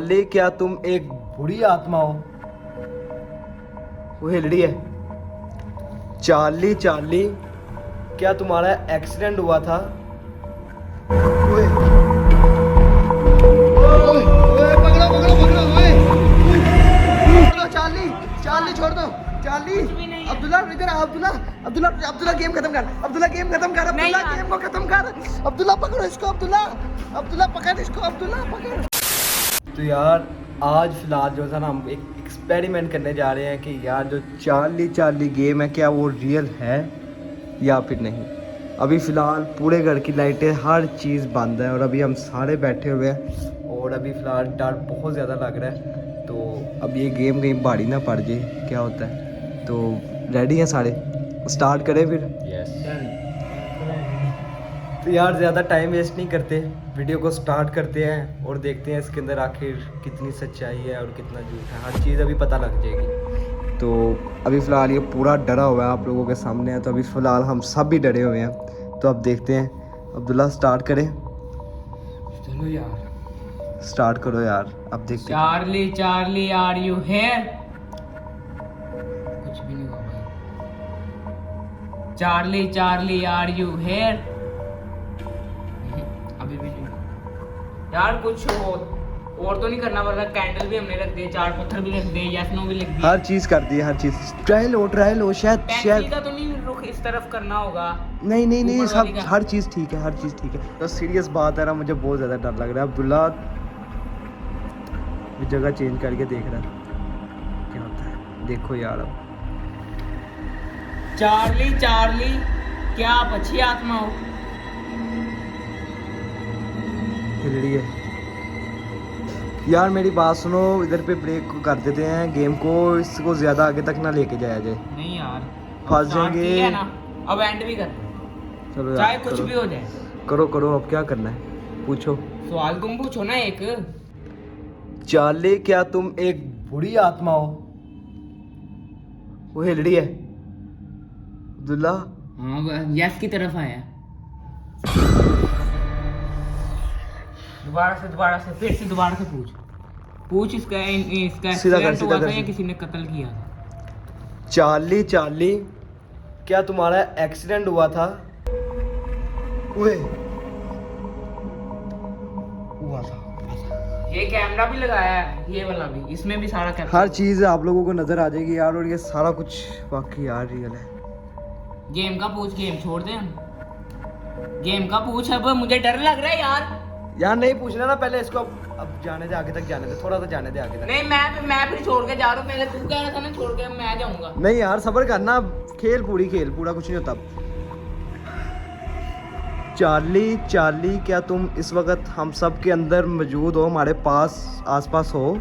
ले क्या तुम एक बुरी आत्मा हो? वो हिलड़ी है। चार्ली चार्ली, क्या तुम्हारा एक्सीडेंट हुआ था? ओए, ओए, ओए, पकड़ो पकड़ो पकड़ो, ओए, छोड़ दो चार्ली, चार्ली छोड़ दो, चार्ली, अब्दुल्ला इधर आ, अब्दुल्ला, अब्दुल्ला, अब्दुल्ला गेम खत्म कर, अब्दुल्ला गेम खत्म कर, अब्दुल्ला गेम को खत्म कर, अब्दुल्ला पकड़ो इसको, अब्दुल्ला, अब्दुल्ला पकड़ इसको, अब्दुल्ला पकड़। तो यार आज फिलहाल जो है ना हम एक एक्सपेरिमेंट करने जा रहे हैं कि यार जो चार्ली चार्ली गेम है क्या वो रियल है या फिर नहीं। अभी फ़िलहाल पूरे घर की लाइटें हर चीज़ बंद है और अभी हम सारे बैठे हुए हैं और अभी फ़िलहाल डर बहुत ज़्यादा लग रहा है। तो अब ये गेम कहीं भारी ना पड़ जाए, क्या होता है। तो रेडी हैं सारे, स्टार्ट करें फिर? तो यार ज़्यादा टाइम वेस्ट नहीं करते, वीडियो को स्टार्ट करते हैं और देखते हैं इसके अंदर आखिर कितनी सच्चाई है और कितना झूठ है। हर चीज़ अभी पता लग जाएगी। तो अभी फ़िलहाल ये पूरा डरा हुआ है आप लोगों के सामने है, तो अभी फ़िलहाल हम सब भी डरे हुए हैं। तो अब देखते हैं, अब्दुल्ला स्टार्ट करें। चलो यार स्टार्ट करो यार, अब देखते हैं। Charlie Charlie are you here? कुछ भी नहीं हुआ भाई। Charlie Charlie are you here? अभी भी नहीं यार। कुछ और तो नहीं करना, वरना कैंडल भी हमने रख दिए, चार पत्थर भी रख दिए, यस नो भी लिख दिए, हर चीज़ कर दी है, हर चीज़। ट्रायल हो शायद पेंसिल का तो नहीं रुख इस तरफ करना होगा। नहीं नहीं नहीं, ऊपर वाली सब का। हर चीज़ ठीक है, हर चीज़ ठीक है। तो सीरियस बात है ना, मुझे बहुत ज़्यादा डर लग रहा है। अब्दुल्ला जगह चेंज करके देख रहा है क्या होता है, देखो यार। अब चार्ली चार्ली, क्या आप अच्छी आत्मा हो? हिलड़ी है यार। मेरी बात सुनो, इधर पे ब्रेक कर देते हैं गेम को, इसको ज़्यादा आगे तक ना लेके जाया जाए, नहीं यार, फंस अब जाएंगे। ठीक है ना, अब एंड भी करते हैं, चलो चाहे यार कुछ करो, भी हो जाए। करो करो, अब क्या करना है पूछो। सवाल तुम पूछो ना एक। चार्ली क्या तुम एक बुरी आत्मा हो? वो हिलड़ी है। अब्दुल्ला हाँ, यस की तरफ आया। दोबारा से फिर से दोबारा से पूछ इसका सीधा कर, एक्सीडेंट सीधा हुआ था कर। या किसी ने कत्ल किया था? चार्ली चार्ली, क्या तुम्हारा एक्सीडेंट हुआ था? ओए, हुआ था। ये कैमरा भी लगाया है, ये वाला भी, इसमें भी सारा कैमरा। हर चीज़ आप लोगों को नज़र आ जाएगी यार, और ये सारा कुछ वाकई यार रियल है। गेम का पूछ, गेम छोड़ दे हम। गेम का पूछ, अब मुझे डर लग रहा है यार। यार नहीं पूछना ना, पहले इसको अब जाने दे, आगे तक जाने दे, थोड़ा सा जाने दे आगे तक। नहीं, मैं फिर छोड़ के जा रहा हूँ, पहले तू कह रहा था ना छोड़ के, अब मैं जाऊंगा। नहीं यार सब्र करना, खेल पूरा कुछ नहीं होता। चार्ली चार्ली, क्या तुम इस वक्त हम सब के अंदर मौजूद हो, हमारे पास आसपास हो?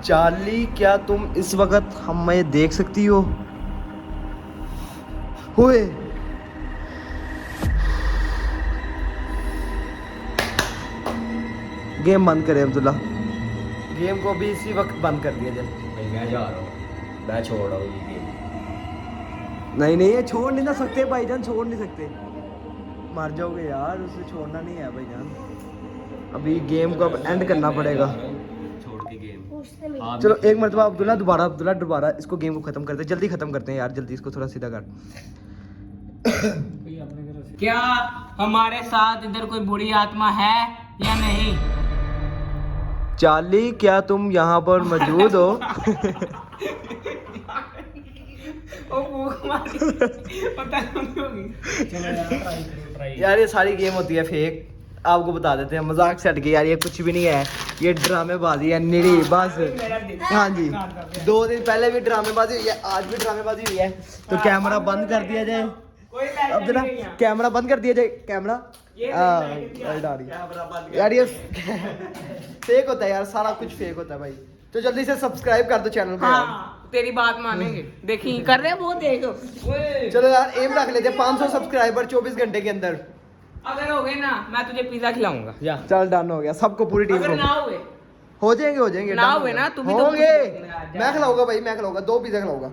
चार्ली क्या तुम इस वक्त हमें देख सकती हो? होए, गेम बंद करें अब्दुल्ला, गेम को भी इसी वक्त बंद कर दिया जाए। मैं जा रहा हूँ, मैं छोड़ रहा हूँ ये गेम। नहीं नहीं, ये छोड़ नहीं ना सकते भाईजान, छोड़ नहीं सकते, मर जाओगे यार, उसे छोड़ना नहीं है भाईजान। अभी गेम को अब एंड करना पड़ेगा। छोड़ के गेम। चलो एक मरतबा अब्दुल्ला दोबारा इसको गेम को खत्म करते हैं, जल्दी खत्म करते हैं यार, जल्दी इसको थोड़ा सीधा कर। क्या हमारे साथ इधर कोई बुरी आत्मा है या नहीं? चार्ली क्या तुम यहाँ पर मौजूद हो? यार ये सारी गेम होती है फेक, आपको बता देते हैं, मजाक से हट के यार, ये कुछ भी नहीं है, ये ड्रामेबाजी है निरी बस। हाँ जी, 2 दिन पहले भी ड्रामेबाजी हुई है, आज भी ड्रामेबाजी हुई है। तो कैमरा बंद कर दिया जाए अब्दुल्ला, कैमरा बंद कर दिया जाए, कैमरा यार ये फेक होता है यार, सारा कुछ फेक होता है भाई। तो जल्दी से सब्सक्राइब कर दो चैनल को यार। हाँ, तेरी बात मानेंगे, देखी कर रहे हैं वो, देखो। चलो यार एम रख लेते हैं 500 सब्सक्राइबर 24 घंटे के अंदर। अगर हो गए ना, मैं तुझे पिज्जा खिलाऊंगा। जा। चल डन हो गया, सबको पूरी टीम अगर को ना हुए, हो जाएंगे ना done हुए ना, तुम भी तो होंगे। पूछ लेना। मैं खिलाऊंगा भाई, मैं खिलाऊंगा, 2 पिज्जा खिलाऊंगा।